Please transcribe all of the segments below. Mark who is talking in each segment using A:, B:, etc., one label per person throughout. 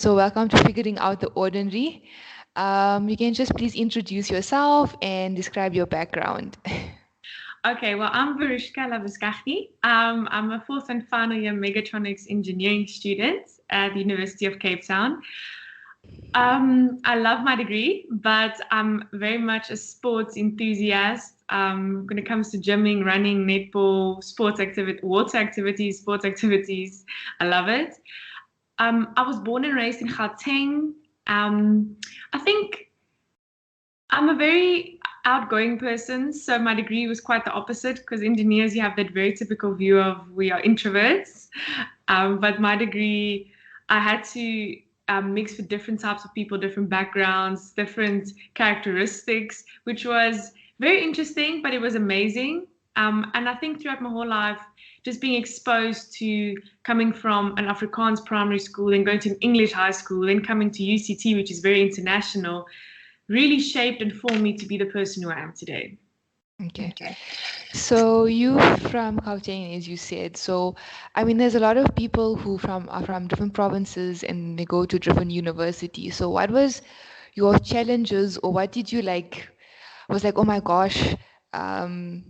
A: So welcome to Figuring Out the Ordinary. You can just please introduce yourself and describe your background.
B: Okay, well, I'm Varushka Labuskachny. I'm a fourth and final year mechatronics engineering student at the University of Cape Town. I love my degree, but I'm very much a sports enthusiast. When it comes to gymming, running, netball, sports activity, water activities, sports activities, I love it. I was born and raised in Gauteng. I think I'm a very outgoing person, so my degree was quite the opposite because engineers, you have that very typical view of we are introverts. But my degree, I had to mix with different types of people, different backgrounds, different characteristics, which was very interesting, but it was amazing. And I think throughout my whole life, just being exposed to coming from an Afrikaans primary school, then going to an English high school, then coming to UCT, which is very international, really shaped and formed me to be the person who I am today.
A: Okay. So you from Gauteng, as you said. So I mean, there's a lot of people who are from different provinces and they go to different universities. So what was your challenges, or what did you like? Was like, oh my gosh, um,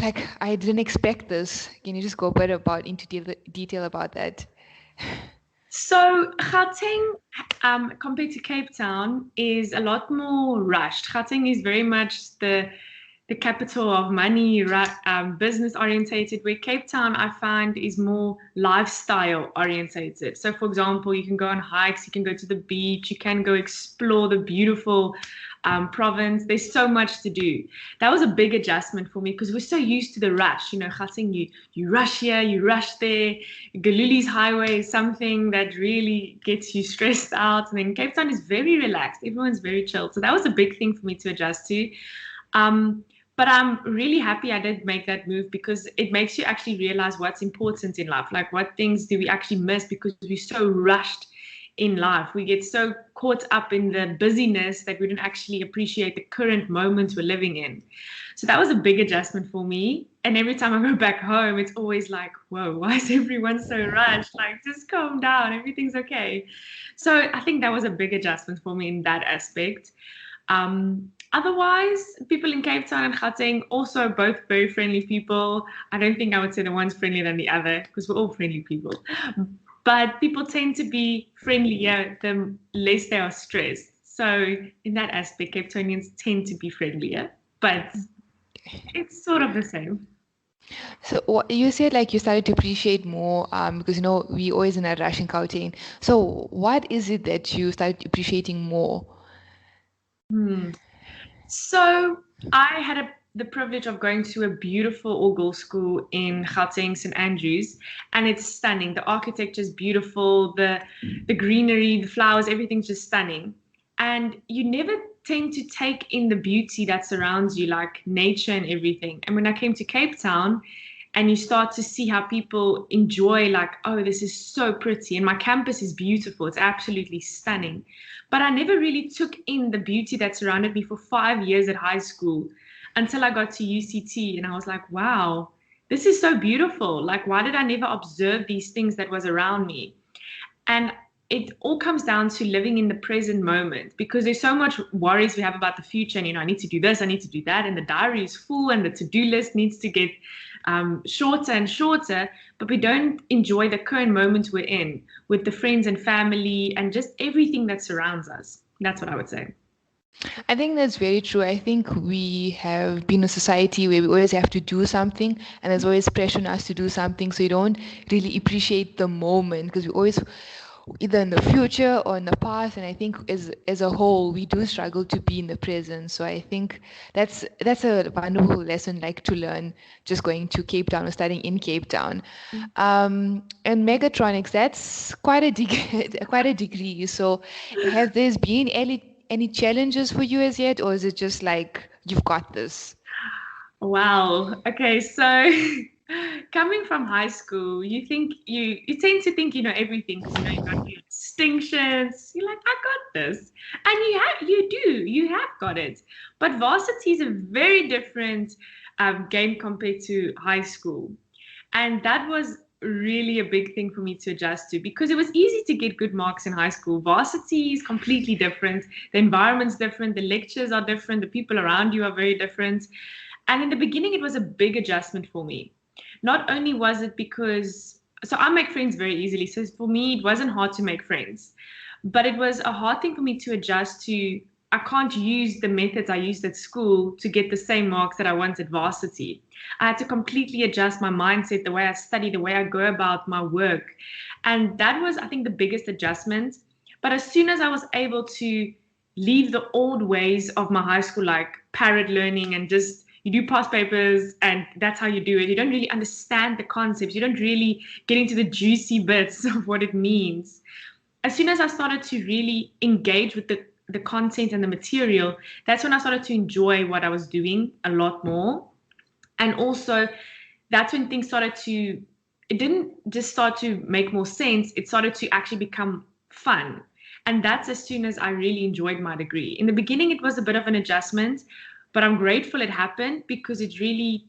A: like I didn't expect this. Can you just go a bit about into detail about that?
B: So Gauteng, compared to Cape Town, is a lot more rushed. Gauteng is very much the capital of money, business orientated, where Cape Town I find is more lifestyle orientated. So, for example, you can go on hikes, you can go to the beach, you can go explore the beautiful province. There's so much to do. That was a big adjustment for me because we're so used to the rush. You know, Gauteng, you rush here, you rush there. Galuli's highway is something that really gets you stressed out. And then Cape Town is very relaxed. Everyone's very chill. So that was a big thing for me to adjust to. But I'm really happy I did make that move because it makes you actually realize what's important in life. Like, what things do we actually miss because we're so rushed in life? We get so caught up in the busyness that we don't actually appreciate the current moments we're living in. So that was a big adjustment for me. And every time I go back home, it's always like, whoa, why is everyone so rushed? Like, just calm down, everything's okay. So I think that was a big adjustment for me in that aspect. Otherwise, people in Cape Town and Gauteng also both very friendly people. I don't think I would say the one's friendlier than the other because we're all friendly people. But people tend to be friendlier the less they are stressed. So in that aspect, Cape Townians tend to be friendlier, but it's sort of the same.
A: So what you said, like you started to appreciate more, because we always in a rush in Gauteng. So what is it that you started appreciating more?
B: Hmm. So I had the privilege of going to a beautiful all-girls school in Gauteng, St. Andrews, and it's stunning. The architecture is beautiful, the greenery, the flowers, everything's just stunning. And you never tend to take in the beauty that surrounds you, like nature and everything. And when I came to Cape Town, and you start to see how people enjoy, like, oh, this is so pretty, and my campus is beautiful, it's absolutely stunning. But I never really took in the beauty that surrounded me for 5 years at high school until I got to UCT, and I was like, wow, this is so beautiful. Like, why did I never observe these things that was around me? And it all comes down to living in the present moment because there's so much worries we have about the future. And, I need to do this, I need to do that. And the diary is full and the to-do list needs to get shorter and shorter. But we don't enjoy the current moment we're in with the friends and family and just everything that surrounds us. That's what I would say.
A: I think that's very true. I think we have been a society where we always have to do something, and there's always pressure on us to do something, so you don't really appreciate the moment because we always either in the future or in the past. And I think as a whole, we do struggle to be in the present. So I think that's a wonderful lesson like to learn just going to Cape Town or studying in Cape Town. And mechatronics, that's quite a quite a degree. So have there been any challenges for you as yet, or is it just like you've got this?
B: Wow. Okay, so coming from high school, you tend to think you know everything because you got your distinctions. You're like, I got this, and you have got it. But varsity is a very different game compared to high school, and that was really a big thing for me to adjust to, because it was easy to get good marks in high school. Varsity is completely different. The environment's different. The lectures are different. The people around you are very different. And in the beginning, it was a big adjustment for me. Not only was it because, so I make friends very easily. So for me, it wasn't hard to make friends, but it was a hard thing for me to adjust to. I can't use the methods I used at school to get the same marks that I want at varsity. I had to completely adjust my mindset, the way I study, the way I go about my work. And that was, I think, the biggest adjustment. But as soon as I was able to leave the old ways of my high school, like parrot learning and just you do past papers and that's how you do it. You don't really understand the concepts. You don't really get into the juicy bits of what it means. As soon as I started to really engage with the content and the material, that's when I started to enjoy what I was doing a lot more. And also, that's when things started to, it didn't just start to make more sense, it started to actually become fun. And that's as soon as I really enjoyed my degree. In the beginning, it was a bit of an adjustment, but I'm grateful it happened because it really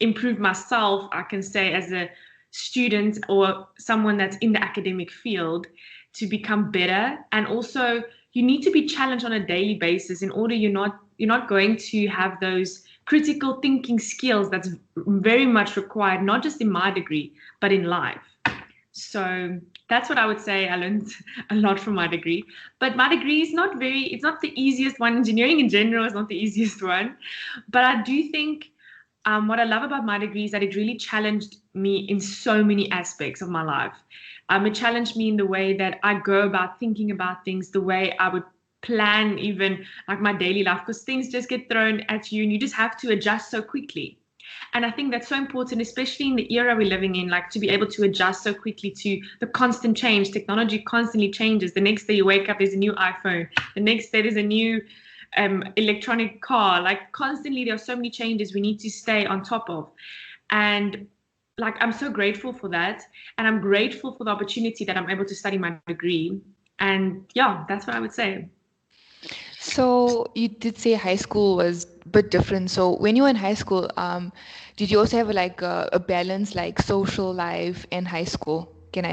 B: improved myself, I can say, as a student or someone that's in the academic field to become better. And also, you need to be challenged on a daily basis in order you're not going to have those critical thinking skills that's very much required, not just in my degree, but in life. So that's what I would say. I learned a lot from my degree, but my degree is it's not the easiest one. Engineering in general is not the easiest one, but I do think what I love about my degree is that it really challenged me in so many aspects of my life. It challenged me in the way that I go about thinking about things, the way I would plan even like my daily life, because things just get thrown at you and you just have to adjust so quickly. And I think that's so important, especially in the era we're living in, like to be able to adjust so quickly to the constant change. Technology constantly changes. The next day you wake up, there's a new iPhone. The next day there's a new electronic car. Like constantly there are so many changes we need to stay on top of. And like I'm so grateful for that. And I'm grateful for the opportunity that I'm able to study my degree. And yeah, that's what I would say.
A: So you did say high school was a bit different. So when you were in high school, did you also have like a balance, like social life and high school? Can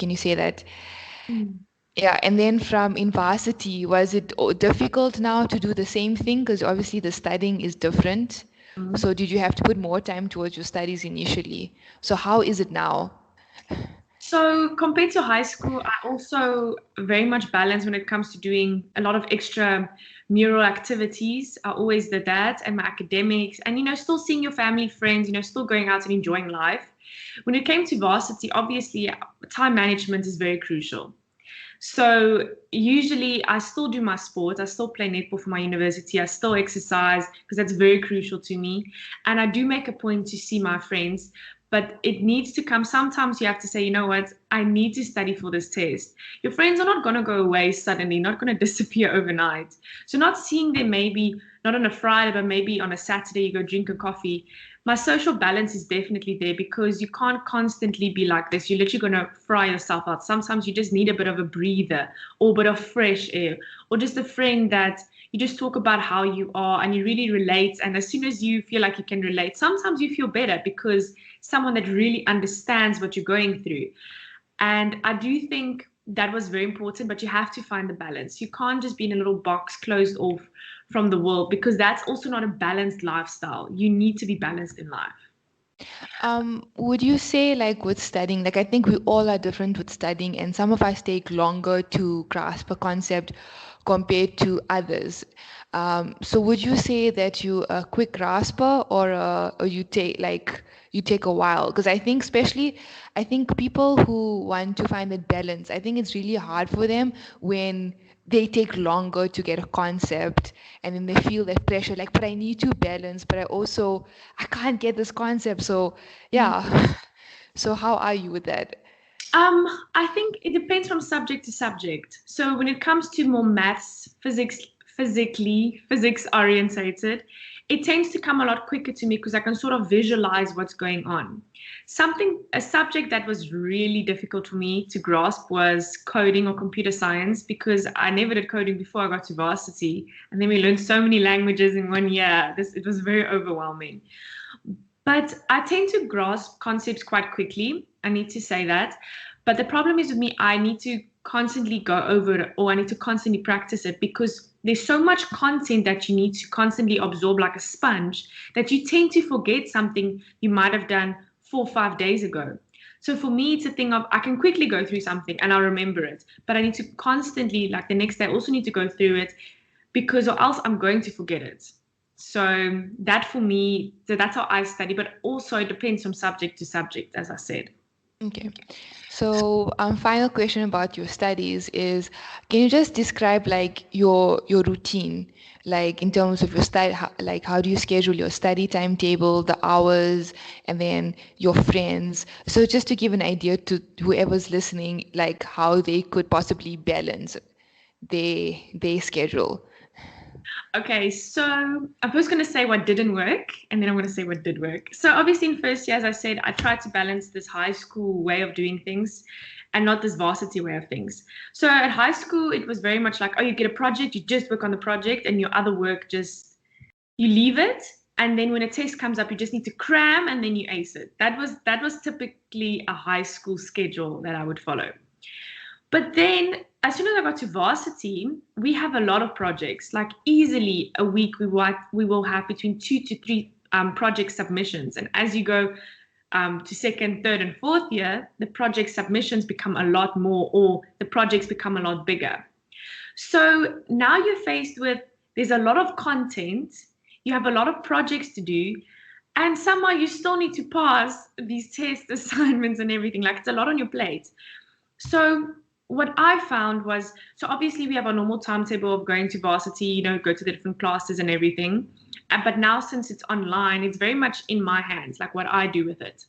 A: you say that?
B: Mm.
A: Yeah, and then from in varsity, was it difficult now to do the same thing? Because obviously the studying is different. So did you have to put more time towards your studies initially? So how is it now?
B: So compared to high school, I also very much balance when it comes to doing a lot of extra mural activities. I always did that, and my academics, and still seeing your family, friends, still going out and enjoying life. When it came to varsity, obviously time management is very crucial. So usually I still do my sports. I still play netball for my university. I still exercise because that's very crucial to me. And I do make a point to see my friends, but it needs to come. Sometimes you have to say, you know what, I need to study for this test. Your friends are not going to go away suddenly, not going to disappear overnight. So not seeing them maybe not on a Friday, but maybe on a Saturday, you go drink a coffee. My social balance is definitely there because you can't constantly be like this. You're literally going to fry yourself out. Sometimes you just need a bit of a breather or a bit of fresh air or just a friend that you just talk about how you are and you really relate. And as soon as you feel like you can relate, sometimes you feel better because someone that really understands what you're going through. And I do think that was very important, but you have to find the balance. You can't just be in a little box closed off from the world because that's also not a balanced lifestyle. You need to be balanced in life.
A: Would you say like with studying, like I think we all are different with studying and some of us take longer to grasp a concept compared to others. So would you say that you a quick grasper or you take a while? Because I think especially I think people who want to find that balance, I think it's really hard for them when they take longer to get a concept and then they feel that pressure like but I need to balance but I can't get this concept so yeah. So how are you with that?
B: I think it depends from subject to subject. So when it comes to more maths, physics orientated, it tends to come a lot quicker to me because I can sort of visualize what's going on. A subject that was really difficult for me to grasp was coding or computer science because I never did coding before I got to varsity. And then we learned so many languages in 1 year. It was very overwhelming. But I tend to grasp concepts quite quickly. I need to say that. But the problem is with me, I need to constantly go over it, or I need to constantly practice it, because there's so much content that you need to constantly absorb like a sponge that you tend to forget something you might have done 4 or 5 days ago. So for me, it's a thing of I can quickly go through something and I'll remember it, but I need to constantly, like the next day, also need to go through it, because or else I'm going to forget it. So that for me, so that's how I study, but also it depends from subject to subject, as I said.
A: Okay. So, final question about your studies is, can you just describe like your routine, like in terms of your study, like how do you schedule your study timetable, the hours, and then your friends? So just to give an idea to whoever's listening, like how they could possibly balance their schedule.
B: Okay, so I'm first going to say what didn't work, and then I'm going to say what did work. So obviously in first year, as I said, I tried to balance this high school way of doing things and not this varsity way of things. So at high school, it was very much like, oh, you get a project, you just work on the project, and your other work just you leave it. And then when a test comes up, you just need to cram and then you ace it. That was typically a high school schedule that I would follow. But then, as soon as I got to varsity, we have a lot of projects. Like easily a week, we will have between 2 to 3 project submissions. And as you go to second, third, and fourth year, the project submissions become a lot more, or the projects become a lot bigger. So now you're faced with there's a lot of content, you have a lot of projects to do, and somehow you still need to pass these test assignments and everything. Like it's a lot on your plate. So what I found was, so obviously we have a normal timetable of going to varsity, go to the different classes and everything. But now since it's online, it's very much in my hands, like what I do with it.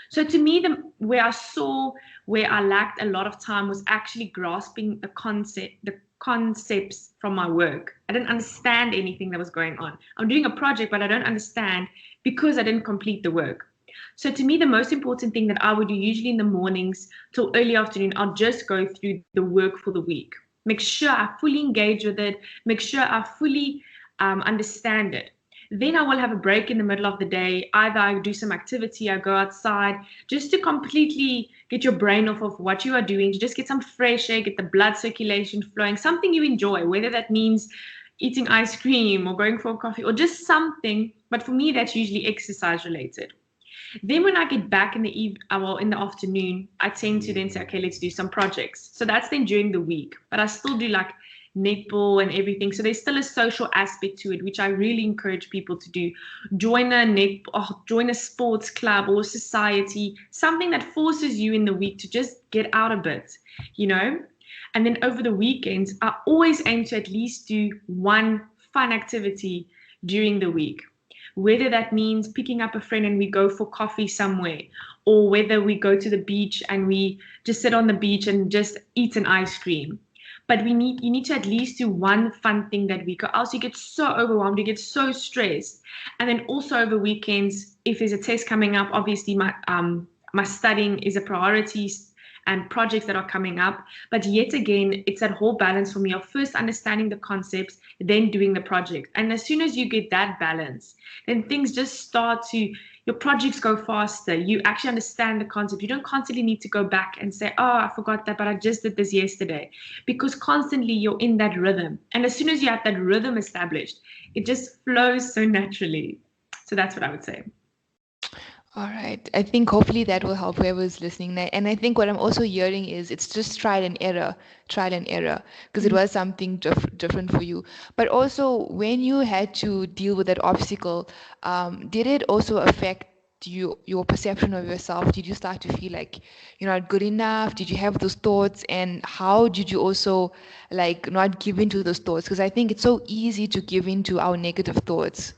B: So to me, where I lacked a lot of time was actually grasping the concepts from my work. I didn't understand anything that was going on. I'm doing a project, but I don't understand because I didn't complete the work. So to me, the most important thing that I would do usually in the mornings till early afternoon, I'll just go through the work for the week. Make sure I fully engage with it. Make sure I fully understand it. Then I will have a break in the middle of the day. Either I do some activity, I go outside, just to completely get your brain off of what you are doing, to just get some fresh air, get the blood circulation flowing, something you enjoy, whether that means eating ice cream or going for a coffee or just something. But for me, that's usually exercise related. Then when I get back in in the afternoon, I tend to then say, okay, let's do some projects. So that's then during the week. But I still do like netball and everything. So there's still a social aspect to it, which I really encourage people to do. Join a sports club or society, something that forces you in the week to just get out a bit, you know? And then over the weekends, I always aim to at least do one fun activity during the week. Whether that means picking up a friend and we go for coffee somewhere, or whether we go to the beach and we just sit on the beach and just eat an ice cream. But you need to at least do one fun thing that week, or else you get so overwhelmed, you get so stressed. And then also over weekends, if there's a test coming up, obviously my studying is a priority and projects that are coming up. But yet again, it's that whole balance for me of first understanding the concepts, then doing the project. And as soon as you get that balance, then things just start to, your projects go faster. You actually understand the concept. You don't constantly need to go back and say, oh, I forgot that, but I just did this yesterday. Because constantly you're in that rhythm. And as soon as you have that rhythm established, it just flows so naturally. So that's what I would say.
A: All right. I think hopefully that will help whoever's listening. And I think what I'm also hearing is it's just trial and error, because it was something different for you. But also, when you had to deal with that obstacle, did it also affect your perception of yourself? Did you start to feel like you're not good enough? Did you have those thoughts? And how did you also like not give into those thoughts? Because I think it's so easy to give into our negative thoughts.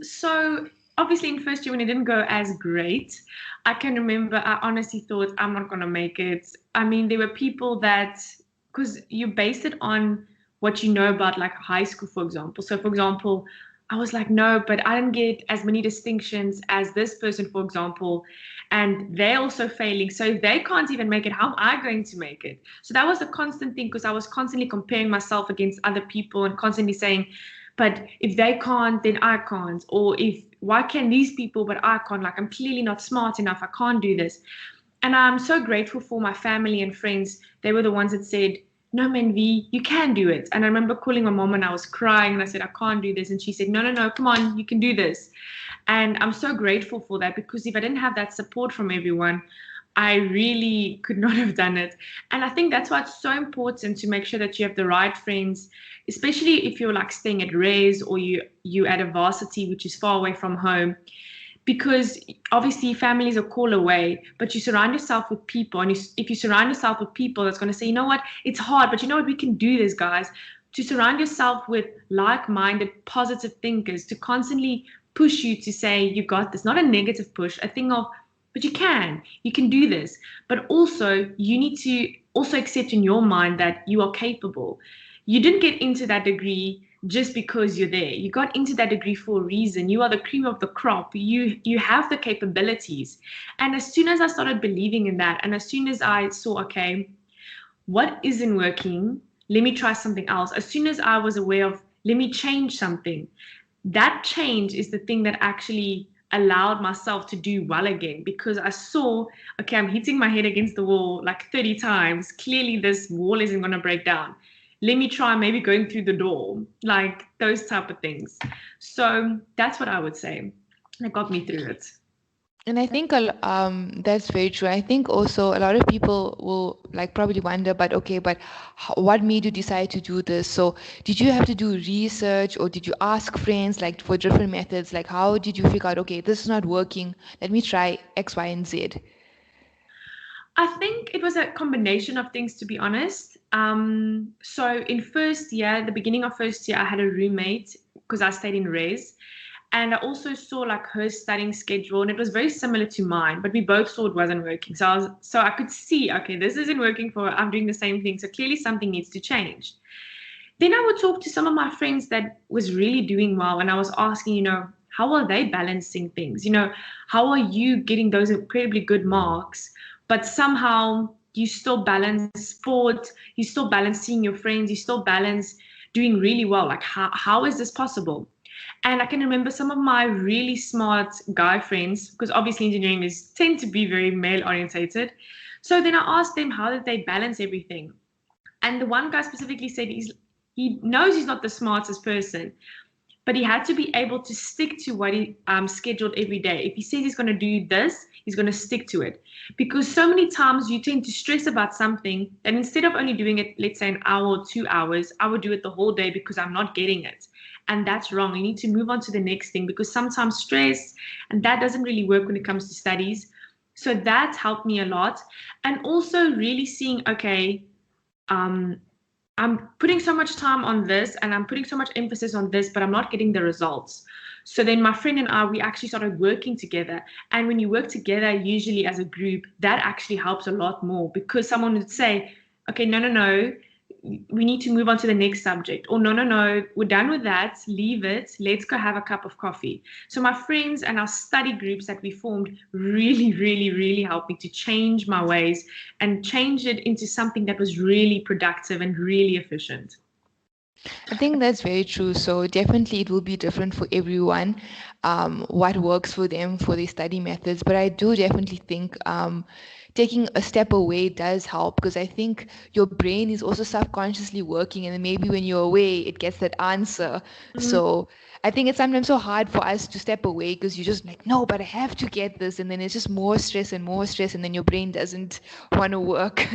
B: So obviously in first year when it didn't go as great, I can remember I honestly thought I'm not gonna make it. I mean, there were people that, because you based it on what you know about like high school, for example. So for example, I was like, no, but I didn't get as many distinctions as this person, for example, and they're also failing. So if they can't even make it, how am I going to make it? So that was a constant thing, because I was constantly comparing myself against other people and constantly saying, but if they can't, then I can't. Or why can these people, but I can't? Like, I'm clearly not smart enough. I can't do this. And I'm so grateful for my family and friends. They were the ones that said, no, man, V, you can do it. And I remember calling my mom and I was crying and I said, I can't do this. And she said, no, no, no, come on, you can do this. And I'm so grateful for that, because if I didn't have that support from everyone, I really could not have done it. And I think that's why it's so important to make sure that you have the right friends, especially if you're like staying at res, or you at a varsity, which is far away from home. Because obviously family is a call away, but you surround yourself with people. And if you surround yourself with people that's going to say, you know what, it's hard, but you know what, we can do this, guys. To surround yourself with like-minded, positive thinkers, to constantly push you to say, you got this. Not a negative push, a thing of, but you can do this. But also, you need to also accept in your mind that you are capable. You didn't get into that degree just because you're there. You got into that degree for a reason. You are the cream of the crop. You have the capabilities. And as soon as I started believing in that, and as soon as I saw, okay, what isn't working, let me try something else. As soon as I was aware of, let me change something, that change is the thing that actually allowed myself to do well again, because I saw, okay, I'm hitting my head against the wall like 30 times. Clearly, this wall isn't going to break down. Let me try maybe going through the door, like those type of things. So that's what I would say that got me through it.
A: And I think that's very true. I think also a lot of people will like probably wonder, but okay, but what made you decide to do this? So did you have to do research, or did you ask friends like for different methods? Like how did you figure out, okay, this is not working, let me try X, Y, and Z?
B: I think it was a combination of things, to be honest. So in first year, the beginning of first year, I had a roommate because I stayed in res. And I also saw like her studying schedule, and it was very similar to mine, but we both saw it wasn't working. So I could see, okay, this isn't working for her. I'm doing the same thing. So clearly something needs to change. Then I would talk to some of my friends that was really doing well, and I was asking, how are they balancing things? How are you getting those incredibly good marks, but somehow you still balance sport, you still balance seeing your friends, you still balance doing really well. Like how is this possible? And I can remember some of my really smart guy friends, because obviously engineering is tend to be very male orientated. So then I asked them, how did they balance everything? And the one guy specifically said he knows he's not the smartest person, but he had to be able to stick to what he scheduled every day. If he says he's going to do this, he's going to stick to it. Because so many times you tend to stress about something that instead of only doing it, let's say an hour or 2 hours, I would do it the whole day because I'm not getting it. And that's wrong. You need to move on to the next thing, because sometimes stress, and that doesn't really work when it comes to studies. So that helped me a lot. And also really seeing, okay, I'm putting so much time on this and I'm putting so much emphasis on this, but I'm not getting the results. So then my friend and I, we actually started working together. And when you work together, usually as a group, that actually helps a lot more, because someone would say, okay, no, we need to move on to the next subject. Or no, we're done with that. Leave it. Let's go have a cup of coffee. So my friends and our study groups that we formed really, really, really helped me to change my ways and change it into something that was really productive and really efficient.
A: I think that's very true. So definitely it will be different for everyone, what works for them for their study methods. But I do definitely think taking a step away does help, because I think your brain is also subconsciously working, and then maybe when you're away, it gets that answer.
B: Mm-hmm.
A: So I think it's sometimes so hard for us to step away, because you're just like, no, but I have to get this. And then it's just more stress and more stress, and then your brain doesn't want to work.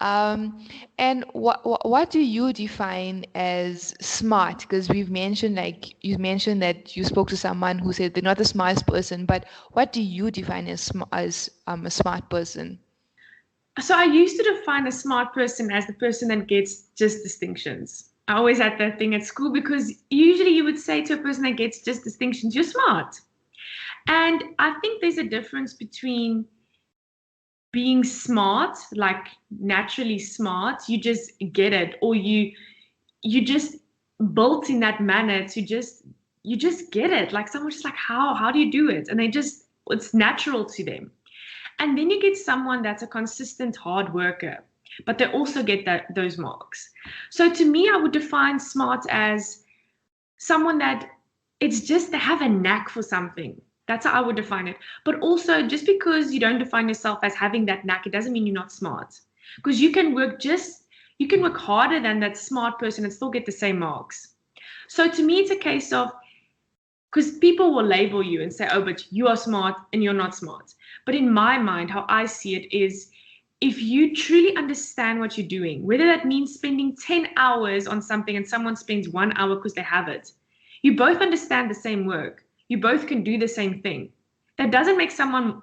A: And what do you define as smart? Because we've mentioned, like you mentioned that you spoke to someone who said they're not the smartest person, but what do you define as a smart person?
B: So I used to define a smart person as the person that gets just distinctions. I always had that thing at school, because usually you would say to a person that gets just distinctions, you're smart. And I think there's a difference between being smart, like naturally smart, you just get it, or you just built in that manner to just you just get it. Like someone's just like, how do you do it? And they just it's natural to them. And then you get someone that's a consistent hard worker, but they also get those marks. So to me, I would define smart as someone that it's just they have a knack for something. That's how I would define it. But also, just because you don't define yourself as having that knack, it doesn't mean you're not smart. Because you can work harder than that smart person and still get the same marks. So to me, it's a case of, because people will label you and say, oh, but you are smart and you're not smart. But in my mind, how I see it is, if you truly understand what you're doing, whether that means spending 10 hours on something and someone spends 1 hour because they have it, you both understand the same work. You both can do the same thing. That doesn't make someone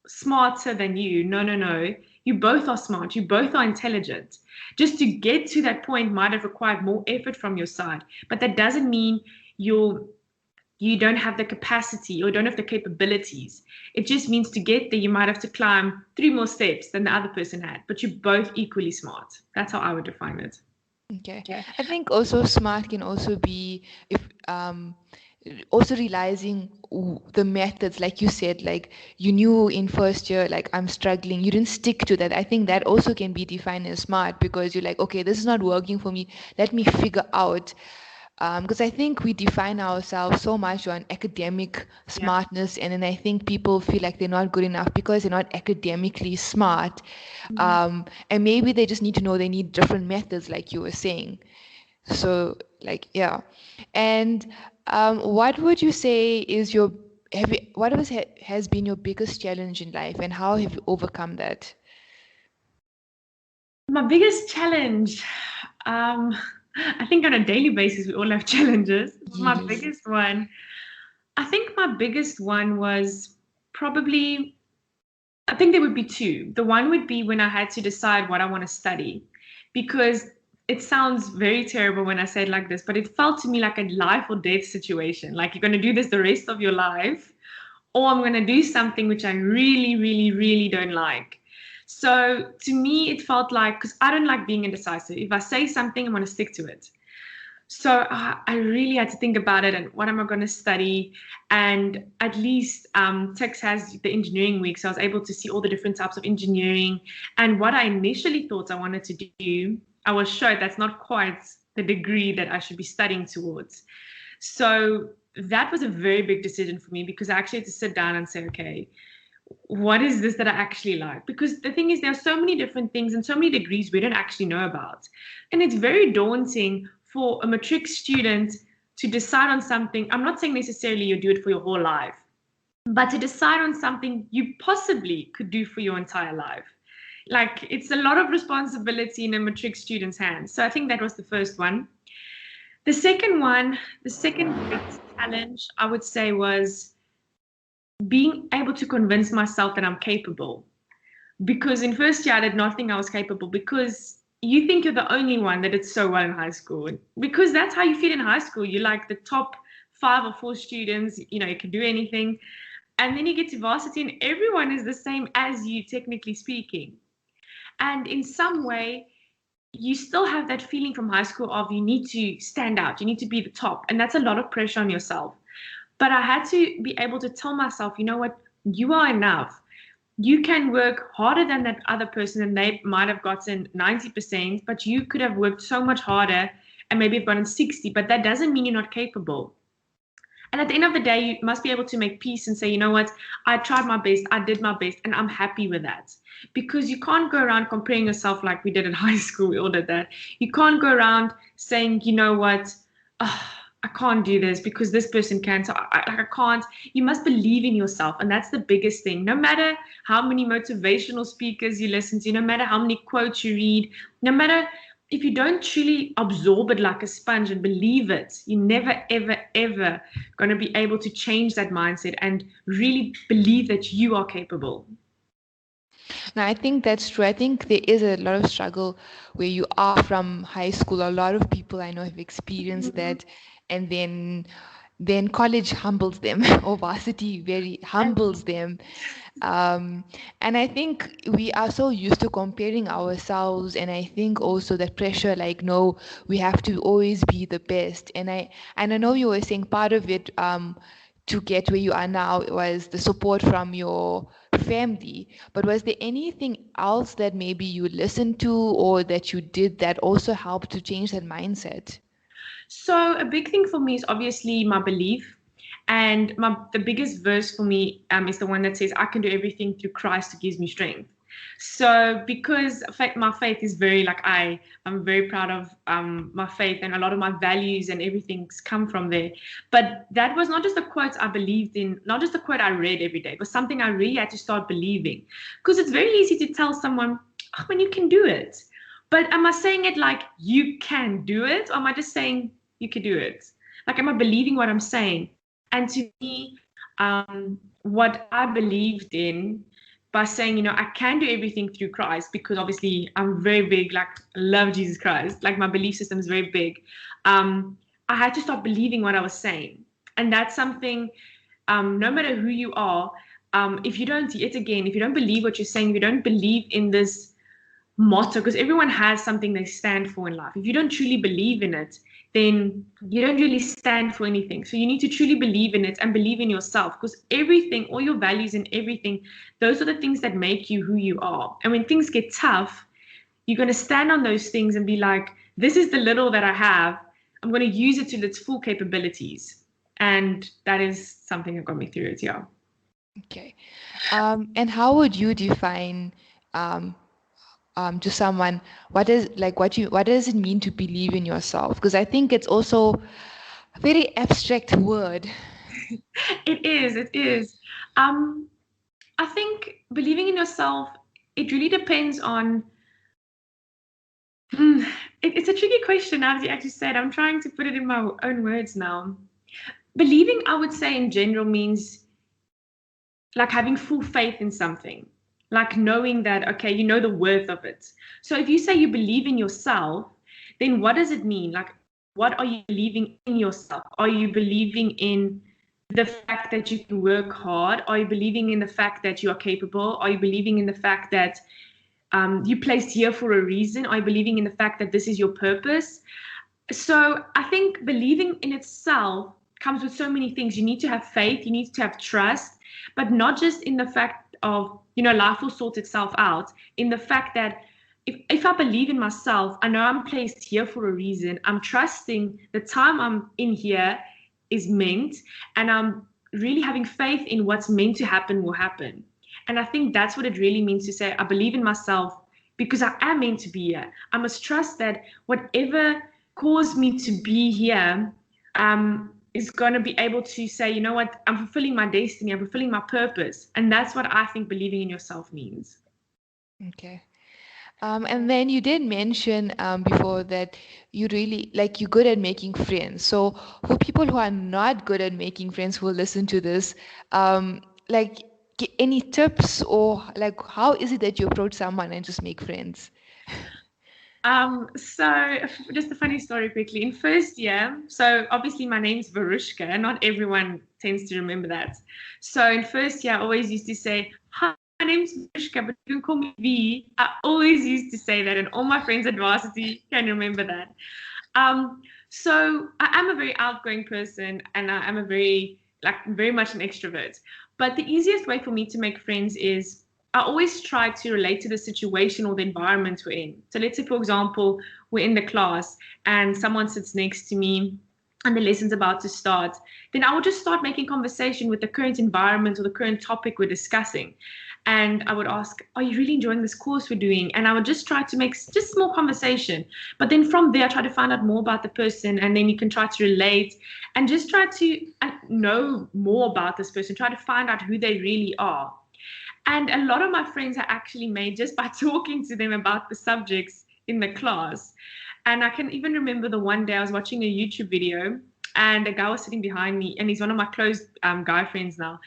B: smarter than you. No, no, no. You both are smart. You both are intelligent. Just to get to that point might have required more effort from your side, but that doesn't mean you don't have the capacity or don't have the capabilities. It just means to get there, you might have to climb 3 more steps than the other person had, but you're both equally smart. That's how I would define it.
A: Okay. I think also smart can also be if also realizing the methods, like you said, like you knew in first year, like I'm struggling, you didn't stick to that. I think that also can be defined as smart, because you're like, okay, this is not working for me. Let me figure out. Because I think we define ourselves so much on academic
B: Yeah.
A: smartness, and then I think people feel like they're not good enough because they're not academically smart. And maybe they just need to know they need different methods, like you were saying. So, like, yeah. And what would you say is your has been your biggest challenge in life, and how have you overcome that?
B: My biggest challenge, um, I think on a daily basis, we all have challenges. My
A: Yes.
B: biggest one, I think my biggest one was probably, I think there would be two. The one would be when I had to decide what I want to study, because it sounds very terrible when I say it like this, but it felt to me like a life or death situation. Like you're going to do this the rest of your life, or I'm going to do something which I really, really, really don't like. So to me, it felt like, because I don't like being indecisive. If I say something, I'm going to stick to it. So I really had to think about it and what am I going to study. And at least Tix has the engineering week, so I was able to see all the different types of engineering. And what I initially thought I wanted to do, I was showed that's not quite the degree that I should be studying towards. So that was a very big decision for me, because I actually had to sit down and say, okay, what is this that I actually like? Because the thing is, there are so many different things and so many degrees we don't actually know about. And it's very daunting for a matric student to decide on something. I'm not saying necessarily you do it for your whole life, but to decide on something you possibly could do for your entire life. Like, it's a lot of responsibility in a matric student's hands. So I think that was the first one. The second one, the second biggest challenge, I would say, was being able to convince myself that I'm capable. Because in first year, I did not think I was capable, because you think you're the only one that did so well in high school. Because that's how you feel in high school. You're like the top 5 or 4 students, you can do anything. And then you get to varsity and everyone is the same as you, technically speaking. And in some way, you still have that feeling from high school of you need to stand out, you need to be the top. And that's a lot of pressure on yourself. But I had to be able to tell myself, you know what, you are enough. You can work harder than that other person, and they might have gotten 90%, but you could have worked so much harder and maybe have gotten 60, but that doesn't mean you're not capable. And at the end of the day, you must be able to make peace and say, you know what, I tried my best, I did my best, and I'm happy with that. Because you can't go around comparing yourself like we did in high school, we all did that. You can't go around saying, you know what, I can't do this because this person can, so I can't. You must believe in yourself, and that's the biggest thing. No matter how many motivational speakers you listen to, no matter how many quotes you read, no matter if you don't truly absorb it like a sponge and believe it, you're never, ever, ever going to be able to change that mindset and really believe that you are capable.
A: No, I think that's true. I think there is a lot of struggle where you are from high school. A lot of people I know have experienced that, and then college humbles them, or varsity very humbles them. And I think we are so used to comparing ourselves, and I think also that pressure, like, no, we have to always be the best. And I know you were saying part of it, to get where you are now, was the support from your family. But was there anything else that maybe you listened to or that you did that also helped to change that mindset?
B: So a big thing for me is obviously my belief. And the biggest verse for me is the one that says, I can do everything through Christ who gives me strength. So because my faith is very like I'm very proud of my faith, and a lot of my values and everything's come from there. But that was not just a quote I believed in, not just a quote I read every day, but something I really had to start believing. Because it's very easy to tell someone, oh man, you can do it. But am I saying it like you can do it? Or am I just saying you can do it? Like, am I believing what I'm saying? And to me, what I believed in by saying, I can do everything through Christ, because obviously I'm very big, like, love Jesus Christ. Like, my belief system is very big. I had to start believing what I was saying. And that's something, no matter who you are, if you don't, yet again, if you don't believe what you're saying, if you don't believe in this motto, because everyone has something they stand for in life. If you don't truly believe in it, then you don't really stand for anything. So you need to truly believe in it and believe in yourself, because everything, all your values and everything, those are the things that make you who you are. And when things get tough, you're going to stand on those things and be like, this is the little that I have. I'm going to use it to its full capabilities. And that is something that got me through it, yeah.
A: Okay. And how would you define to someone what does it mean to believe in yourself? Because I think it's also a very abstract word.
B: It is, it is. I think believing in yourself, it really depends on. It's a tricky question now that you actually said. I'm trying to put it in my own words now. Believing, I would say, in general means like having full faith in something, like knowing that, okay, you know the worth of it. So if you say you believe in yourself, then what does it mean? Like, what are you believing in yourself? Are you believing in the fact that you can work hard? Are you believing in the fact that you are capable? Are you believing in the fact that you're placed here for a reason? Are you believing in the fact that this is your purpose? So I think believing in itself comes with so many things. You need to have faith, you need to have trust, but not just in the fact of, life will sort itself out, in the fact that if I believe in myself, I know I'm placed here for a reason. I'm trusting the time I'm in here is meant, and I'm really having faith in what's meant to happen will happen. And I think that's what it really means to say, I believe in myself because I am meant to be here. I must trust that whatever caused me to be here is going to be able to say, you know what, I'm fulfilling my destiny, I'm fulfilling my purpose. And that's what I think believing in yourself means.
A: Okay. And then you did mention before that you're good at making friends. So for people who are not good at making friends who will listen to this, like any tips, or like how is it that you approach someone and just make friends?
B: So just a funny story quickly. In first year, so obviously my name's Varushka. Not everyone tends to remember that. So in first year, I always used to say, hi, my name's Varushka, but you can call me V. I always used to say that, and all my friends at varsity can remember that. So I am a very outgoing person, and I am very much an extrovert. But the easiest way for me to make friends is I always try to relate to the situation or the environment we're in. So let's say, for example, we're in the class and someone sits next to me and the lesson's about to start. Then I will just start making conversation with the current environment or the current topic we're discussing. And I would ask, are you really enjoying this course we're doing? And I would just try to make just small conversation. But then from there, I try to find out more about the person, and then you can try to relate and just try to know more about this person, try to find out who they really are. And a lot of my friends are actually made just by talking to them about the subjects in the class. And I can even remember the one day I was watching a YouTube video, and a guy was sitting behind me, and he's one of my close guy friends now.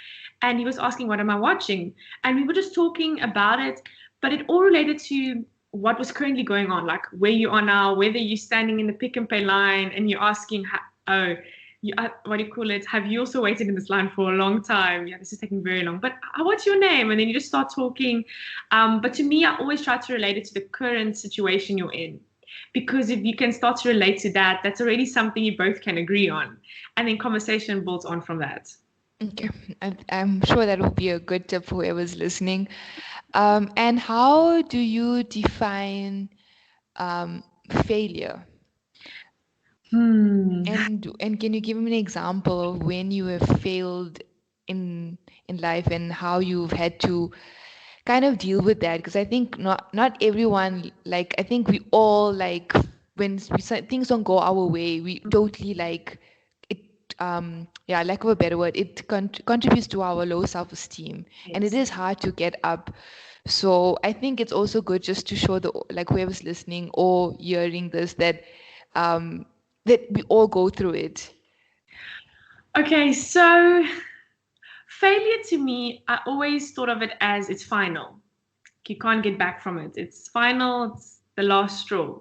B: And he was asking, what am I watching? And we were just talking about it, but it all related to what was currently going on, like where you are now, whether you're standing in the Pick and Pay line and you're asking, what do you call it? Have you also waited in this line for a long time? Yeah, this is taking very long. But what's your name? And then you just start talking. But to me, I always try to relate it to the current situation you're in. Because if you can start to relate to that, that's already something you both can agree on. And then conversation builds on from that.
A: Okay, I'm sure that will be a good tip for whoever's listening. And how do you define failure? And can you give me an example of when you have failed in life and how you've had to kind of deal with that? Because I think not everyone, like, I think we all, like, when things don't go our way, we totally, like, it, yeah, lack of a better word, it contributes to our low self-esteem, and it
B: Yes.
A: is hard to get up. So I think it's also good just to show the, like, whoever's listening or hearing this, that um that we all go through it.
B: Okay, so failure to me, I always thought of it as it's final. You can't get back from it. It's final, it's the last straw.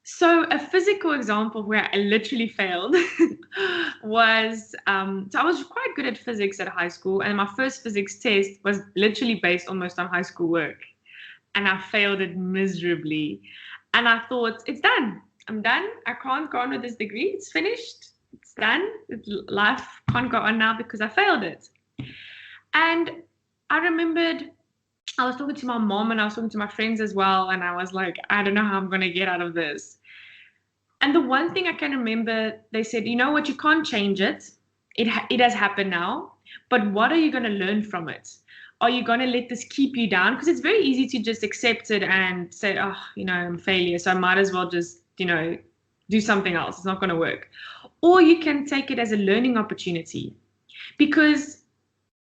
B: So a physical example where I literally failed was so I was quite good at physics at high school, and my first physics test was literally based almost on high school work, and I failed it miserably. And I thought, it's done. I'm done. I can't go on with this degree. It's finished. It's done. Life can't go on now because I failed it. And I remembered I was talking to my mom and I was talking to my friends as well, and I was like, I don't know how I'm going to get out of this. And the one thing I can remember, they said, you know what, you can't change it. It has happened now. But what are you going to learn from it? Are you going to let this keep you down? Because it's very easy to just accept it and say, oh, I'm a failure, so I might as well just, do something else. It's not going to work. Or you can take it as a learning opportunity. Because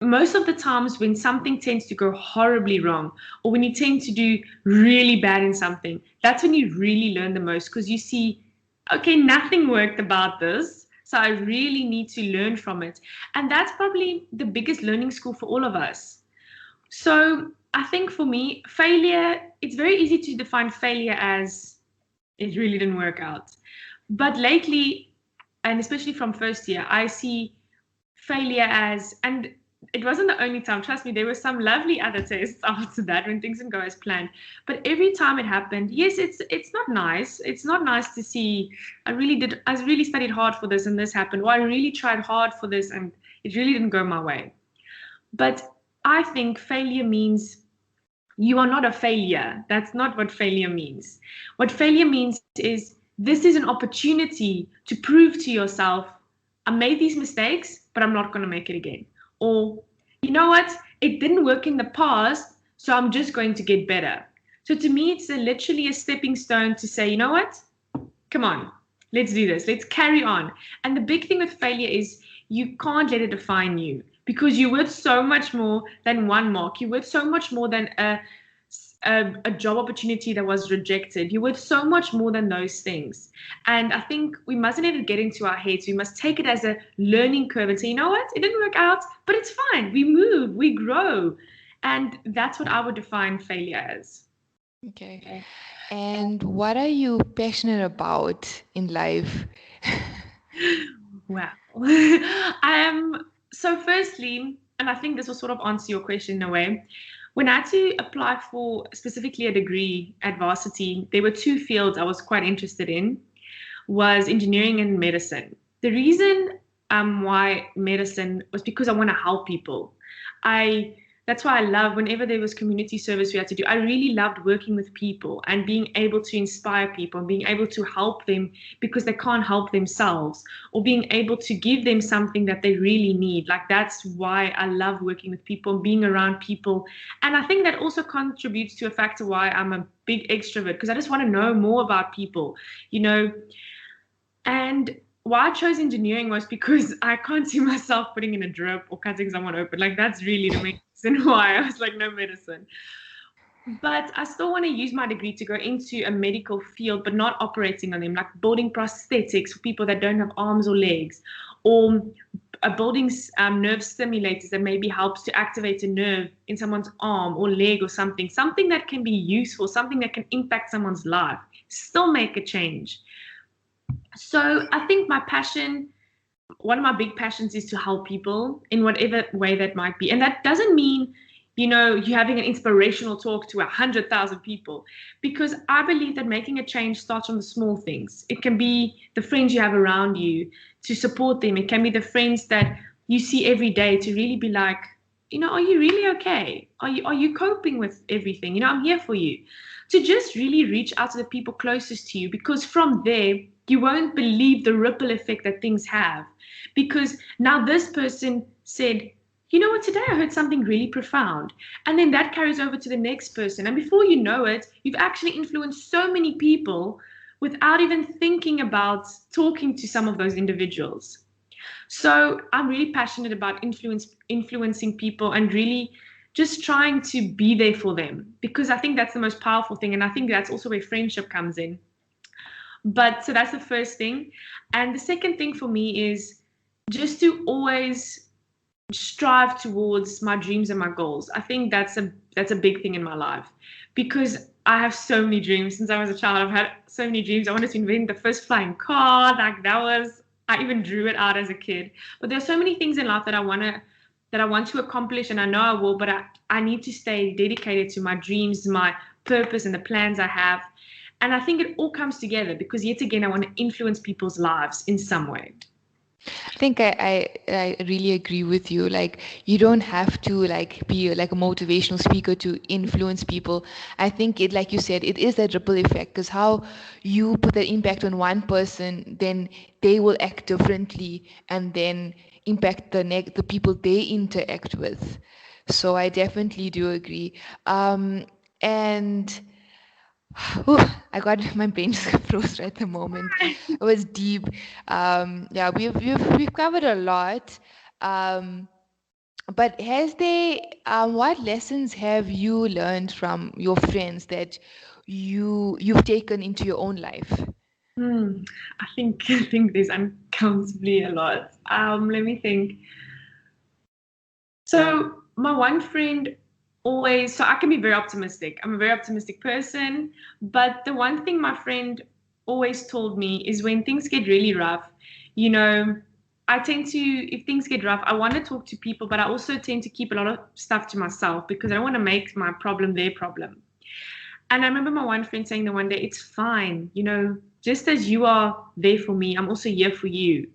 B: most of the times when something tends to go horribly wrong, or when you tend to do really bad in something, that's when you really learn the most, because you see, okay, nothing worked about this, so I really need to learn from it. And that's probably the biggest learning school for all of us. So I think for me, failure, it's very easy to define failure as it really didn't work out. But lately, and especially from first year, I see failure as, and it wasn't the only time, trust me, there were some lovely other tests after that when things didn't go as planned. But every time it happened, yes, it's not nice. It's not nice to see I really studied hard for this and this happened, or I really tried hard for this and it really didn't go my way. But I think failure means you are not a failure. That's not what failure means. What failure means is this is an opportunity to prove to yourself, I made these mistakes, but I'm not going to make it again. Or, you know what? It didn't work in the past, so I'm just going to get better. So to me, it's literally a stepping stone to say, you know what? Come on, let's do this. Let's carry on. And the big thing with failure is you can't let it define you, because you're worth so much more than one mark. You're worth so much more than a job opportunity that was rejected. You're worth so much more than those things. And I think we mustn't let it get into our heads. We must take it as a learning curve and say, you know what? It didn't work out, but it's fine. We move, we grow. And that's what I would define failure as.
A: Okay. And what are you passionate about in life?
B: Wow. So firstly, and I think this will sort of answer your question in a way, when I had to apply for specifically a degree at varsity, there were two fields I was quite interested in, was engineering and medicine. The reason why medicine was because I want to help people. I That's why I love whenever there was community service we had to do. I really loved working with people and being able to inspire people and being able to help them because they can't help themselves, or being able to give them something that they really need. Like, that's why I love working with people and being around people. And I think that also contributes to a factor why I'm a big extrovert, because I just want to know more about people, you know. And why I chose engineering was because I can't see myself putting in a drip or cutting someone open. Like, that's really the main reason why I was like, no medicine. But I still want to use my degree to go into a medical field, but not operating on them, like building prosthetics for people that don't have arms or legs, or building nerve stimulators that maybe helps to activate a nerve in someone's arm or leg or something that can be useful, something that can impact someone's life, still make a change. So I think one of my big passions is to help people in whatever way that might be. And that doesn't mean, you having an inspirational talk to 100,000 people, because I believe that making a change starts from the small things. It can be the friends you have around you to support them. It can be the friends that you see every day to really be like, are you really okay? Are you coping with everything? I'm here for you. To just really reach out to the people closest to you, because from there, you won't believe the ripple effect that things have. Because now this person said, you know what, today I heard something really profound. And then that carries over to the next person. And before you know it, you've actually influenced so many people without even thinking about talking to some of those individuals. So I'm really passionate about influencing people and really just trying to be there for them, because I think that's the most powerful thing. And I think that's also where friendship comes in. But so that's the first thing. And the second thing for me is just to always strive towards my dreams and my goals. I think that's a big thing in my life, because I have so many dreams. Since I was a child, I've had so many dreams. I wanted to invent the first flying car. Like I even drew it out as a kid. But there's so many things in life that I want to accomplish, and I know I will, but I need to stay dedicated to my dreams, my purpose, and the plans I have. And I think it all comes together because, yet again, I want to influence people's lives in some way.
A: I think I really agree with you. Like, you don't have to like be like a motivational speaker to influence people. I think it, like you said, it is that ripple effect, because how you put that impact on one person, then they will act differently and then impact the people they interact with. So I definitely do agree. And Ooh, I got my brain just froze right at the moment. It was deep. Yeah, we've covered a lot. Um, but what lessons have you learned from your friends that you've taken into your own life?
B: I think there's uncountably a lot. Let me think. So my one friend always, so I can be very optimistic. I'm a very optimistic person, but the one thing my friend always told me is when things get really rough, you know, I tend to, if things get rough, I want to talk to people, but I also tend to keep a lot of stuff to myself because I don't want to make my problem their problem. And I remember my one friend saying the one day, it's fine, just as you are there for me, I'm also here for you.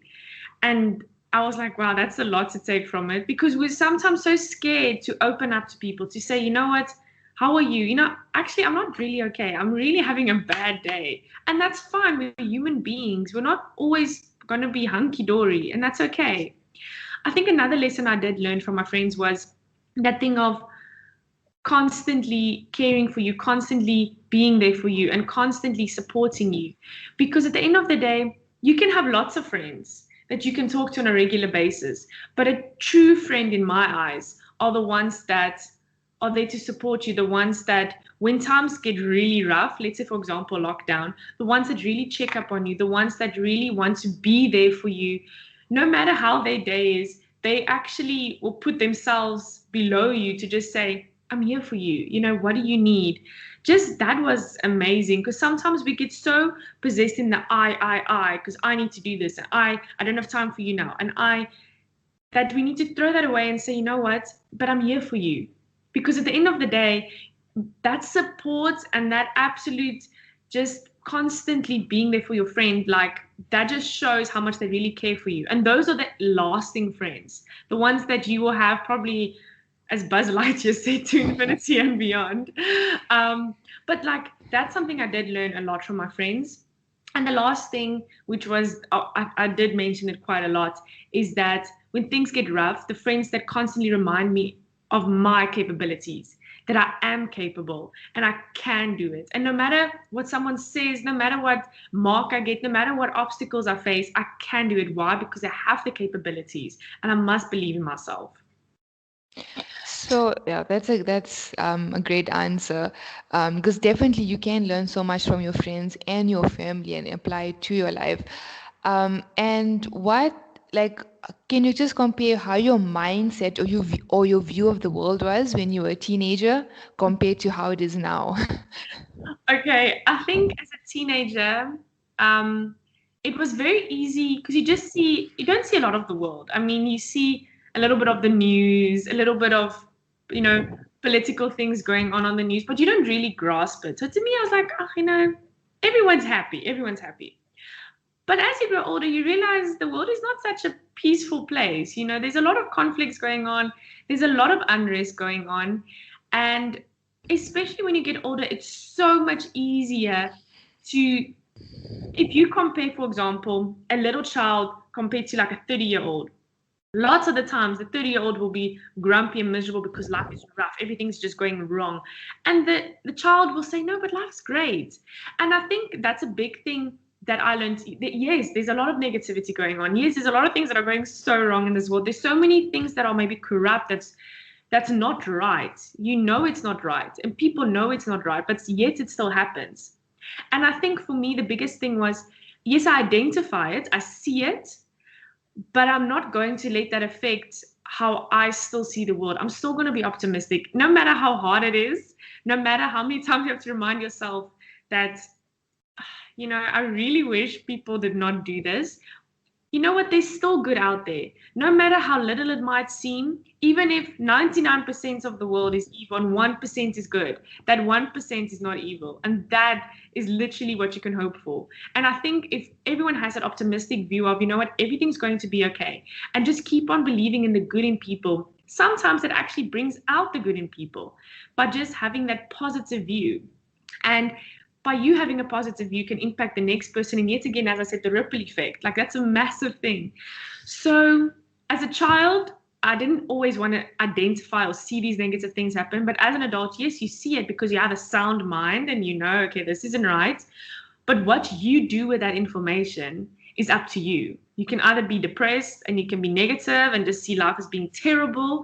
B: And I was like, wow, that's a lot to take from it, because we're sometimes so scared to open up to people, to say, you know what, how are you? Actually, I'm not really okay. I'm really having a bad day. And that's fine. We're human beings. We're not always going to be hunky dory, and that's okay. I think another lesson I did learn from my friends was that thing of constantly caring for you, constantly being there for you, and constantly supporting you. Because at the end of the day, you can have lots of friends that you can talk to on a regular basis, but a true friend, in my eyes, are the ones that are there to support you, the ones that, when times get really rough, let's say, for example, lockdown, the ones that really check up on you, the ones that really want to be there for you, no matter how their day is, they actually will put themselves below you to just say, I'm here for you. What do you need? Just that was amazing, because sometimes we get so possessed in the I, because I need to do this, and I don't have time for you now, and that we need to throw that away and say, you know what, but I'm here for you. Because at the end of the day, that support and that absolute just constantly being there for your friend, like, that just shows how much they really care for you. And those are the lasting friends, the ones that you will have probably, as Buzz Lightyear said, to infinity and beyond. But like, that's something I did learn a lot from my friends. And the last thing, which was, I did mention it quite a lot, is that when things get rough, the friends that constantly remind me of my capabilities, that I am capable and I can do it. And no matter what someone says, no matter what mark I get, no matter what obstacles I face, I can do it. Why? Because I have the capabilities and I must believe in myself.
A: So yeah, that's a great answer, because definitely you can learn so much from your friends and your family and apply it to your life. And what like can you just compare how your mindset or your view of the world was when you were a teenager compared to how it is now?
B: Okay, I think as a teenager, it was very easy because you don't see a lot of the world. I mean, you see a little bit of the news, a little bit of, political things going on the news, but you don't really grasp it. So to me, I was like, oh, everyone's happy, everyone's happy. But as you grow older, you realize the world is not such a peaceful place. There's a lot of conflicts going on, there's a lot of unrest going on. And especially when you get older, it's so much easier to If you compare, for example, a little child compared to like a 30-year-old, lots of the times the 30-year-old will be grumpy and miserable because life is rough, everything's just going wrong. And the child will say, no, but life's great. And I think that's a big thing that I learned. Yes, there's a lot of negativity going on. Yes, there's a lot of things that are going so wrong in this world. There's so many things that are maybe corrupt, that's not right. You know it's not right, and people know it's not right, but yet it still happens. And I think for me, the biggest thing was, yes, I identify it, I see it, but I'm not going to let that affect how I still see the world. I'm still going to be optimistic, no matter how hard it is, no matter how many times you have to remind yourself that, I really wish people did not do this. You know what? There's still good out there. No matter how little it might seem, even if 99% of the world is evil and 1% is good, that 1% is not evil. And that is literally what you can hope for. And I think if everyone has that optimistic view of, you know what, everything's going to be okay, and just keep on believing in the good in people, sometimes it actually brings out the good in people by just having that positive view. And by you having a positive view can impact the next person. And yet again, as I said, the ripple effect, like that's a massive thing. So as a child, I didn't always want to identify or see these negative things happen. But as an adult, yes, you see it because you have a sound mind and you know, okay, this isn't right. But what you do with that information is up to you. You can either be depressed and you can be negative and just see life as being terrible,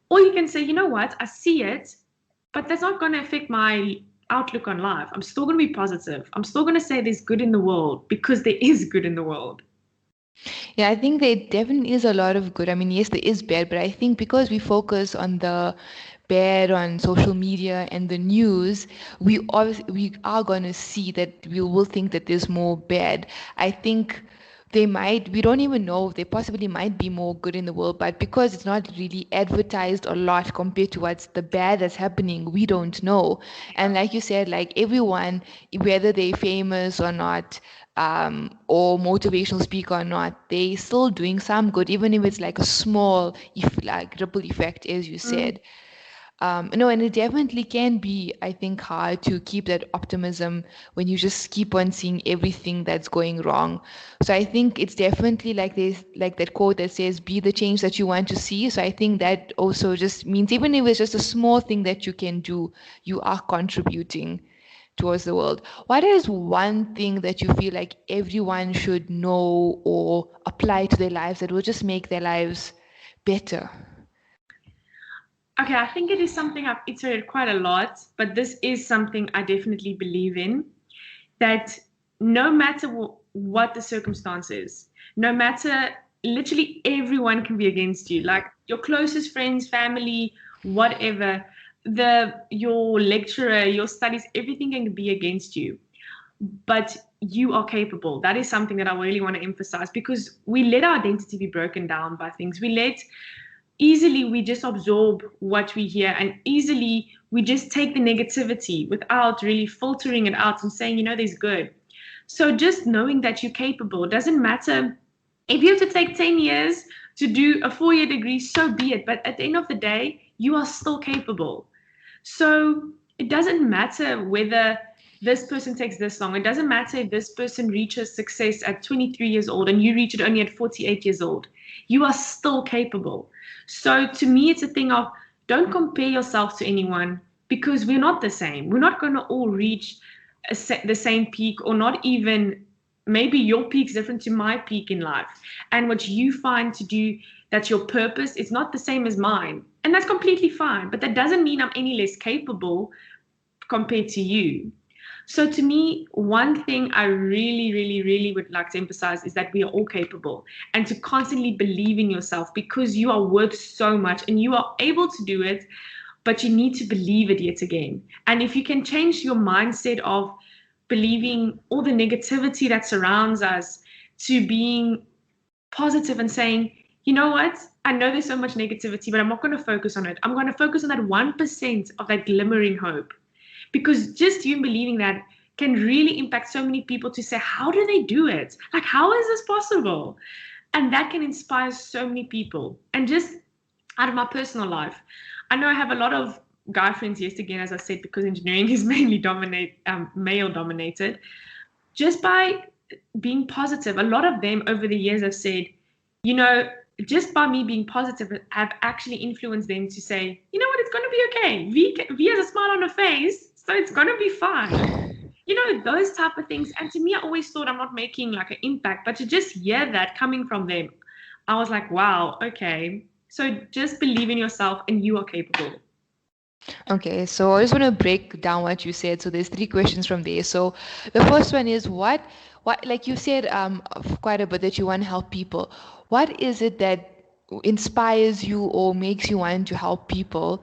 B: or you can say, you know what, I see it, but that's not going to affect my outlook on life. I'm still going to be positive. I'm still going to say there's good in the world because there is good in the world.
A: Yeah, I think there definitely is a lot of good. I mean, yes, there is bad, but I think because we focus on the bad on social media and the news, we are going to see that we will think that there's more bad. I think we don't even know, there possibly might be more good in the world, but because it's not really advertised a lot compared to what's the bad that's happening, we don't know. And like you said, like everyone, whether they're famous or not, or motivational speaker or not, they still doing some good, even if it's like a small, if like ripple effect, as you
B: Mm.
A: said. No, and it definitely can be, I think, hard to keep that optimism when you just keep on seeing everything that's going wrong. So I think it's definitely like there's like that quote that says, "Be the change that you want to see." So I think that also just means even if it's just a small thing that you can do, you are contributing towards the world. What is one thing that you feel like everyone should know or apply to their lives that will just make their lives better?
B: Okay, I think it is something I've iterated quite a lot, but this is something I definitely believe in, that no matter what the circumstances, no matter, literally everyone can be against you, like your closest friends, family, whatever, your lecturer, your studies, everything can be against you, but you are capable. That is something that I really want to emphasize, because we let our identity be broken down by things. Easily we just absorb what we hear, and easily we just take the negativity without really filtering it out and saying, there's good. So just knowing that you're capable, doesn't matter if you have to take 10 years to do a 4-year degree, so be it. But at the end of the day, you are still capable. So it doesn't matter whether this person takes this long. It doesn't matter if this person reaches success at 23 years old and you reach it only at 48 years old. You are still capable. So to me, it's a thing of, don't compare yourself to anyone, because we're not the same. We're not going to all reach the same peak, or not even, maybe your peak's different to my peak in life. And what you find to do, that's your purpose, it's not the same as mine. And that's completely fine. But that doesn't mean I'm any less capable compared to you. So to me, one thing I really, really, really would like to emphasize is that we are all capable, and to constantly believe in yourself, because you are worth so much and you are able to do it, but you need to believe it yet again. And if you can change your mindset of believing all the negativity that surrounds us to being positive and saying, you know what? I know there's so much negativity, but I'm not going to focus on it. I'm going to focus on that 1% of that glimmering hope. Because just you believing that can really impact so many people to say, how do they do it? Like, how is this possible? And that can inspire so many people. And just out of my personal life, I know I have a lot of guy friends, yes, again, as I said, because engineering is mainly male dominated. just by being positive. A lot of them over the years have said, you know, just by me being positive, have actually influenced them to say, you know what, it's going to be okay. V has a smile on her face, so it's going to be fine. You know, those type of things. And to me, I always thought I'm not making like an impact, but to just hear that coming from them, I was like, wow, okay. So just believe in yourself and you are capable.
A: Okay, so I just want to break down what you said. So there's three questions from there. So the first one is what, like you said, quite a bit that you want to help people. What is it that inspires you or makes you want to help people?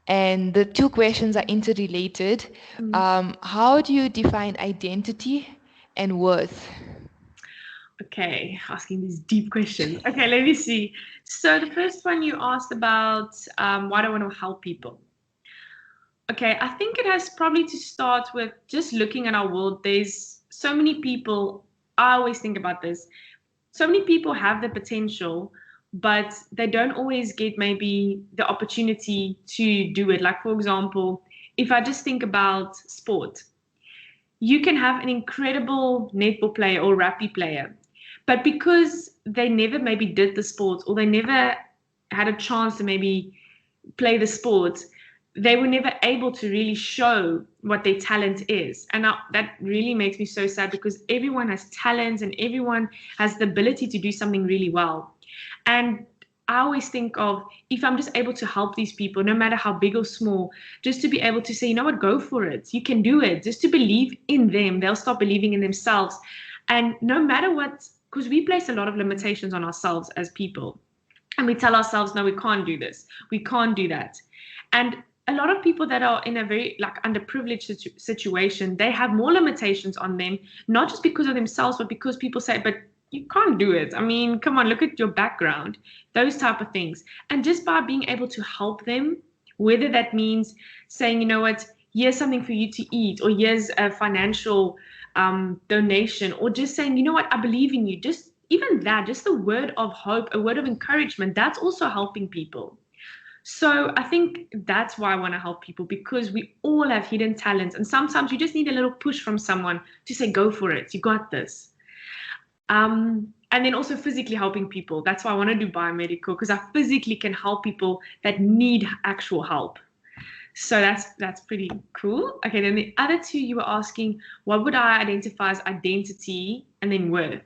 A: And the two questions are interrelated.
B: Mm.
A: How do you define identity and worth?
B: Okay, asking these deep questions. Okay, let me see. So the first one you asked about why do I want to help people? Okay, I think it has probably to start with just looking at our world. There's so many people, I always think about this. So many people have the potential, but they don't always get maybe the opportunity to do it. Like, for example, if I just think about sport, you can have an incredible netball player or rugby player, but because they never maybe did the sport or they never had a chance to maybe play the sport, they were never able to really show what their talent is. And that really makes me so sad because everyone has talent and everyone has the ability to do something really well. And I always think of if I'm just able to help these people, no matter how big or small, just to be able to say, you know what, go for it. You can do it. Just to believe in them, they'll start believing in themselves. And no matter what, because we place a lot of limitations on ourselves as people. And we tell ourselves, no, we can't do this. We can't do that. And a lot of people that are in a very like underprivileged situation, they have more limitations on them, not just because of themselves, but because people say, but you can't do it. I mean, come on, look at your background, those type of things. And just by being able to help them, whether that means saying, you know what, here's something for you to eat, or here's a financial donation, or just saying, you know what, I believe in you. Just even that, just a word of hope, a word of encouragement, that's also helping people. So I think that's why I want to help people, because we all have hidden talents. And sometimes you just need a little push from someone to say, go for it. You got this. And then also physically helping people. That's why I want to do biomedical, because I physically can help people that need actual help. So that's pretty cool. Okay, then the other two you were asking, what would I identify as identity and then worth?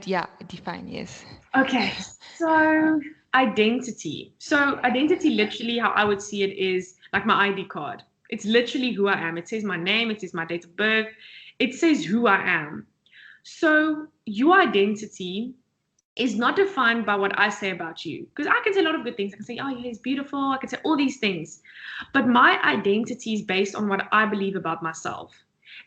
A: Yeah, define, yes.
B: Okay, so identity. So identity, literally, how I would see it is like my ID card. It's literally who I am. It says my name, it says my date of birth, it says who I am. So your identity is not defined by what I say about you. Because I can say a lot of good things. I can say, oh, yeah, he's beautiful. I can say all these things. But my identity is based on what I believe about myself.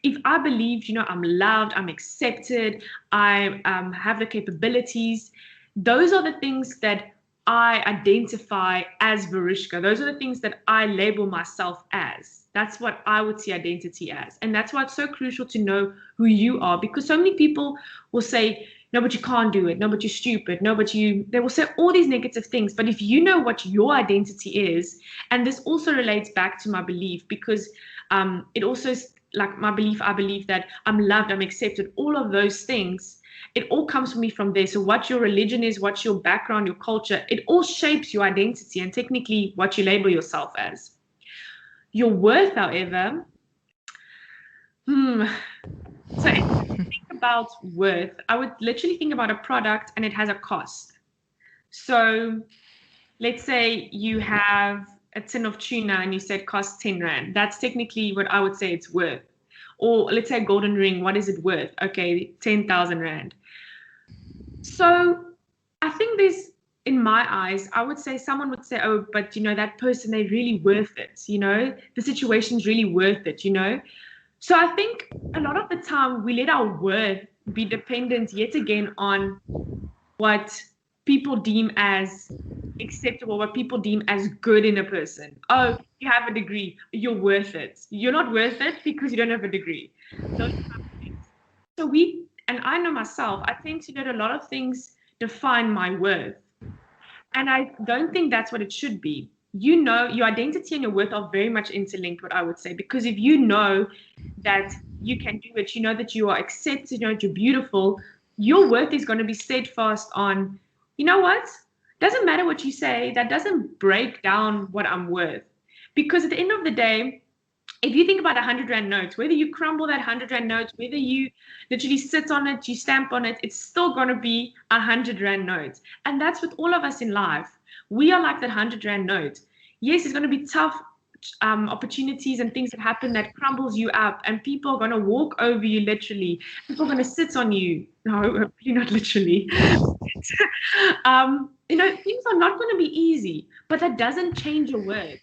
B: If I believe, you know, I'm loved, I'm accepted, I have the capabilities, those are the things that I identify as Varishka. Those are the things that I label myself as. That's what I would see identity as. And that's why it's so crucial to know who you are, because so many people will say, no, but you can't do it. No, but you're stupid. No, but they will say all these negative things. But if you know what your identity is, and this also relates back to my belief, because it also is like my belief, I believe that I'm loved, I'm accepted, all of those things, it all comes from me from there. So what your religion is, what's your background, your culture, it all shapes your identity and technically what you label yourself as. Your worth, however, so if you think about worth, I would literally think about a product and it has a cost. So let's say you have a tin of tuna and you said costs 10 Rand. That's technically what I would say it's worth. Or let's say a golden ring, what is it worth? Okay, 10,000 Rand. So I think there's, in my eyes, I would say someone would say, oh, but you know, that person, they're really worth it. You know, the situation's really worth it, you know? So I think a lot of the time we let our worth be dependent yet again on what people deem as acceptable, what people deem as good in a person. Oh, you have a degree, you're worth it. You're not worth it because you don't have a degree. Those type of things. So and I know myself, I tend to let a lot of things define my worth. And I don't think that's what it should be. You know, your identity and your worth are very much interlinked, what I would say, because if you know that you can do it. You know that you are accepted. You know that you're beautiful. Your worth is going to be steadfast on, you know what? Doesn't matter what you say. That doesn't break down what I'm worth. Because at the end of the day, if you think about 100 Rand notes, whether you crumble that 100 Rand note, whether you literally sit on it, you stamp on it, it's still going to be 100 Rand note. And that's with all of us in life. We are like that 100 Rand note. Yes, it's going to be tough opportunities and things that happen that crumbles you up, and people are going to walk over you literally. People are going to sit on you. No, hopefully not literally. Things are not going to be easy, but that doesn't change your worth.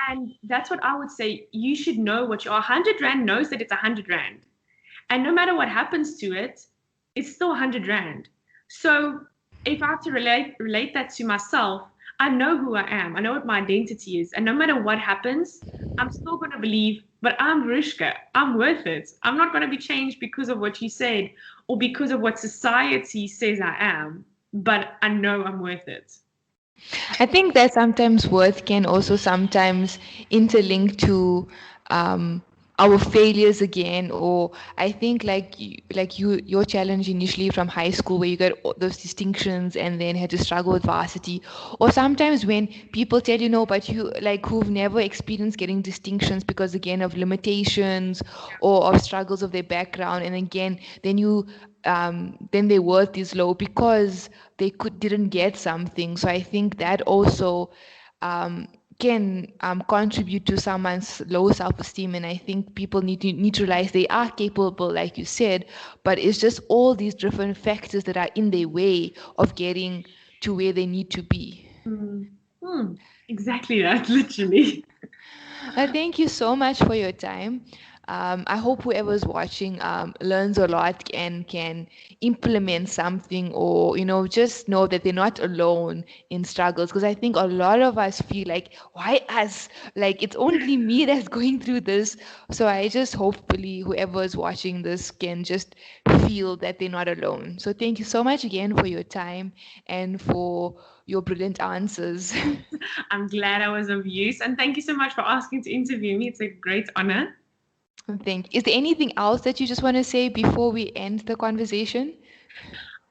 B: And that's what I would say. You should know what your 100 Rand knows that it's 100 Rand. And no matter what happens to it, it's still 100 Rand. So if I have to relate that to myself, I know who I am. I know what my identity is. And no matter what happens, I'm still going to believe, but I'm Rishka. I'm worth it. I'm not going to be changed because of what you said or because of what society says I am. But I know I'm worth it.
A: I think that sometimes worth can also sometimes interlink to our failures again, or I think your challenge initially from high school where you got all those distinctions and then had to struggle with varsity, or sometimes when people tell you no, but you like who've never experienced getting distinctions because again of limitations or of struggles of their background, and again then their worth is low because they didn't get something. So I think that also can contribute to someone's low self-esteem, and I think people need to realize they are capable, like you said, but it's just all these different factors that are in their way of getting to where they need to be.
B: Exactly that, literally.
A: Thank you so much for your time. I hope whoever's watching learns a lot and can implement something, or just know that they're not alone in struggles. Because I think a lot of us feel like, why us? Like it's only me that's going through this. So I just hopefully whoever's watching this can just feel that they're not alone. So thank you so much again for your time and for your brilliant answers.
B: I'm glad I was of use. And thank you so much for asking to interview me. It's a great honor.
A: Is there anything else that you just want to say before we end the conversation?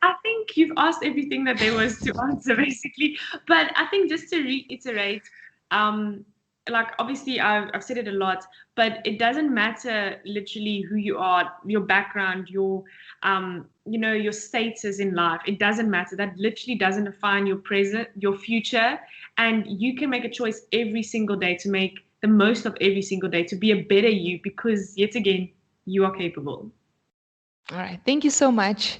B: I think you've asked everything that there was to answer, basically. But I think just to reiterate, um, like obviously I've said it a lot, but it doesn't matter literally who you are, your background, your status in life. It doesn't matter. That literally doesn't define your present, your future, and you can make a choice every single day to make the most of every single day to be a better you, because yet again, you are capable.
A: All right. Thank you so much.